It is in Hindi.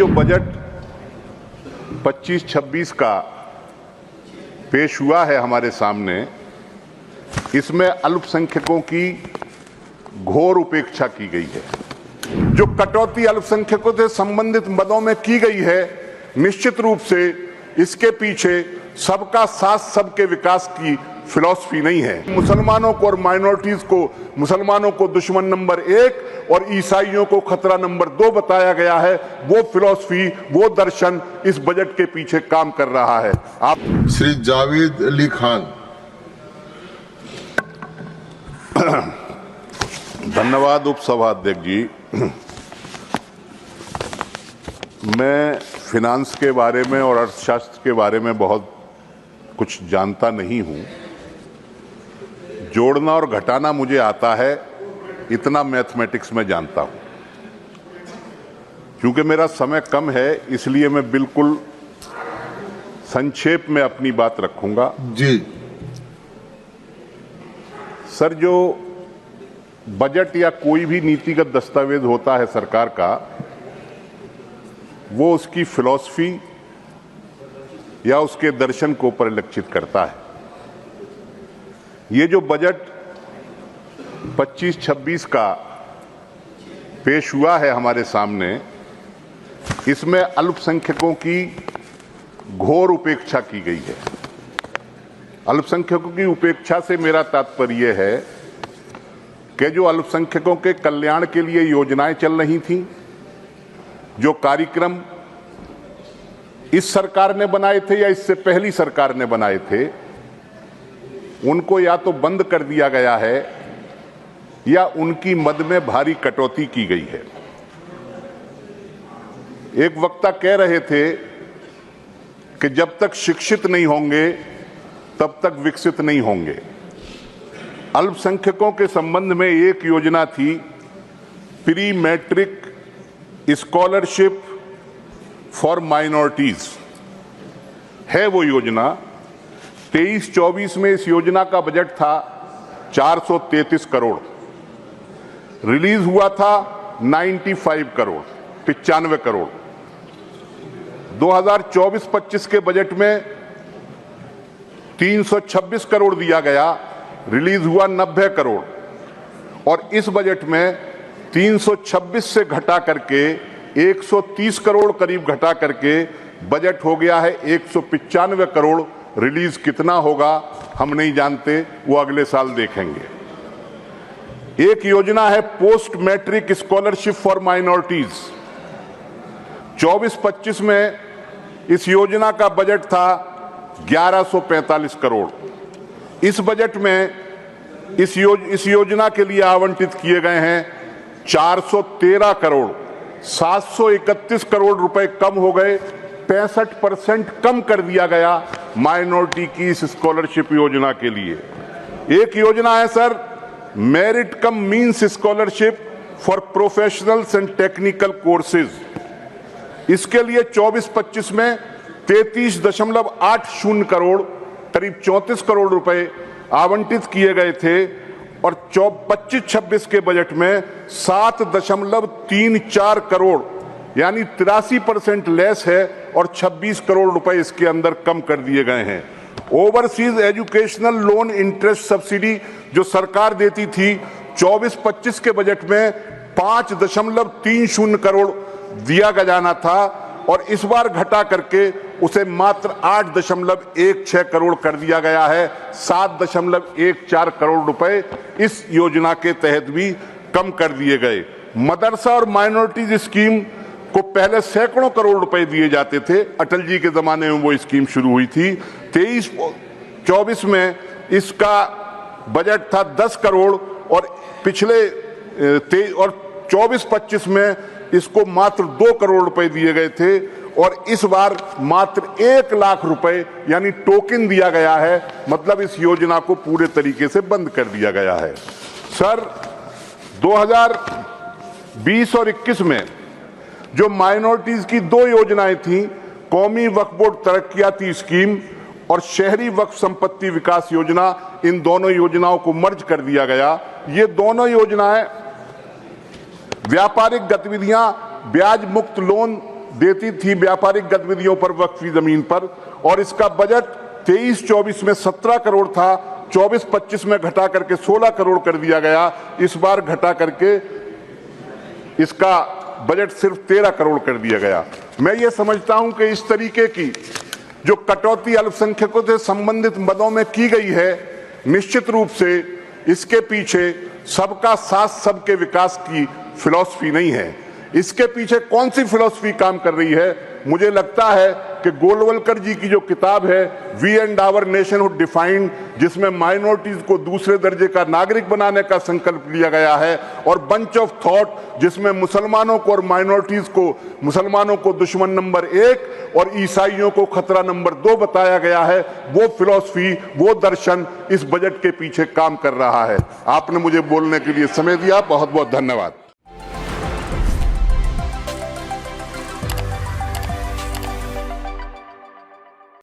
जो बजट 25-26 का पेश हुआ है हमारे सामने, इसमें अल्पसंख्यकों की घोर उपेक्षा की गई है। जो कटौती अल्पसंख्यकों से संबंधित मदों में की गई है, निश्चित रूप से इसके पीछे सबका साथ सबके विकास की फिलॉसफी नहीं है। मुसलमानों को और माइनॉरिटीज को, मुसलमानों को दुश्मन नंबर 1 और ईसाइयों को खतरा नंबर 2 बताया गया है। वो फिलॉसफी, वो दर्शन इस बजट के पीछे काम कर रहा है। आप श्री जावेद अली खान। धन्यवाद उपसभाध्यक्ष जी। मैं फिनांस के बारे में और अर्थशास्त्र के बारे में बहुत कुछ जानता नहीं हूं। जोड़ना और घटाना मुझे आता है, इतना मैथमेटिक्स में जानता हूं। क्योंकि मेरा समय कम है, इसलिए मैं बिल्कुल संक्षेप में अपनी बात रखूंगा। जी सर, जो बजट या कोई भी नीतिगत दस्तावेज होता है सरकार का, वो उसकी फिलॉसफी या उसके दर्शन को परिलक्षित करता है। ये जो बजट 25-26 का पेश हुआ है हमारे सामने, इसमें अल्पसंख्यकों की घोर उपेक्षा की गई है। अल्पसंख्यकों की उपेक्षा से मेरा तात्पर्य है कि जो अल्पसंख्यकों के कल्याण के लिए योजनाएं चल रही थीं, जो कार्यक्रम इस सरकार ने बनाए थे या इससे पहली सरकार ने बनाए थे, उनको या तो बंद कर दिया गया है या उनकी मद में भारी कटौती की गई है। एक वक्ता कह रहे थे कि जब तक शिक्षित नहीं होंगे तब तक विकसित नहीं होंगे। अल्पसंख्यकों के संबंध में एक योजना थी, pre matric scholarship for minorities है। वो योजना 23-24 में इस योजना का बजट था 433 करोड़, रिलीज हुआ था 95 करोड़, 95 करोड़। 2024-25 के बजट में 326 करोड़ दिया गया, रिलीज हुआ 90 करोड़। और इस बजट में 326 से घटा करके 130 करोड़ करीब घटा करके बजट हो गया है 195 करोड़। रिलीज कितना होगा हम नहीं जानते, वो अगले साल देखेंगे। एक योजना है post matric scholarship for minorities. 24-25 में इस योजना का बजट था 1145 करोड़। इस बजट में इस योजना के लिए आवंटित किए गए हैं 413 करोड़। 731 करोड़ रुपए कम हो गए, 65% कम कर दिया गया माइनॉरिटी की इस स्कॉलरशिप योजना के लिए। एक योजना है sir, merit come means scholarship for professionals and technical courses. इसके लिए 24-25 में 33.80 करोड़, करीब 34 करोड़ रुपए आवंटित किए गए थे। और 25-26 के बजट में 7.34 करोड़, यानी 83% लेस है और 26 करोड़ रुपए इसके अंदर कम कर दिए गए हैं। Overseas educational loan interest subsidy जो सरकार देती थी, 24-25 के बजट में 5.30 करोड़ दिया जाना था और इस बार घटा करके उसे मात्र 8.16 करोड़ कर दिया गया है। 7.14 करोड़ रुपए इस योजना के तहत भी कम कर दिए गए। मदरसा और माइनॉरिटीज स्कीम को पहले सैकड़ों करोड़ रुपए दिए जाते थे, अटल जी के जमाने में वो स्कीम शुरू हुई थी। 23-24 में इसका बजट था 10 करोड़ और पिछले 24-25 में इसको मात्र 2 करोड़ रुपए दिए गए थे और इस बार मात्र 1 लाख रुपए यानी टोकन दिया गया है। मतलब इस योजना को पूरे तरीके से बंद कर दिया गया है। सर, 2020 और 21 में जो माइनॉरिटीज की 2 योजनाएं थीं, कौमी वक्फ बोर्ड तरक्कियाती स्कीम और शहरी वक्फ संपत्ति विकास योजना, इन दोनों योजनाओं को मर्ज कर दिया गया। ये दोनों योजनाएं व्यापारिक गतिविधियां ब्याज मुक्त लोन देती थी व्यापारिक गतिविधियों पर वक्फी जमीन पर, और इसका बजट 23-24 में 17 करोड़ था, 24-25 में घटा करके 16 करोड़ कर दिया गया। इस बार घटा करके इसका बजट सिर्फ 13 करोड़ कर दिया गया। मैं ये समझता हूं कि इस तरीके की जो कटौती अल्पसंख्यकों से संबंधित मदों में की गई है, निश्चित रूप से इसके पीछे सबका साथ सबके विकास की फिलॉसफी नहीं है। इसके पीछे कौन सी फिलॉसफी काम कर रही है? मुझे लगता है कि गोलवलकर जी की जो किताब है we and our nationhood defined, जिसमें माइनॉरिटीज को दूसरे दर्जे का नागरिक बनाने का संकल्प लिया गया है, और बंच ऑफ थॉट जिसमें मुसलमानों को और माइनॉरिटीज को, मुसलमानों को दुश्मन नंबर 1 और ईसाइयों को खतरा नंबर 2 बताया गया है, वो फिलॉसफी, वो दर्शन इस बजट के पीछे काम कर रहा है। आपने मुझे बोलने के लिए समय दिया, बहुत बहुत धन्यवाद।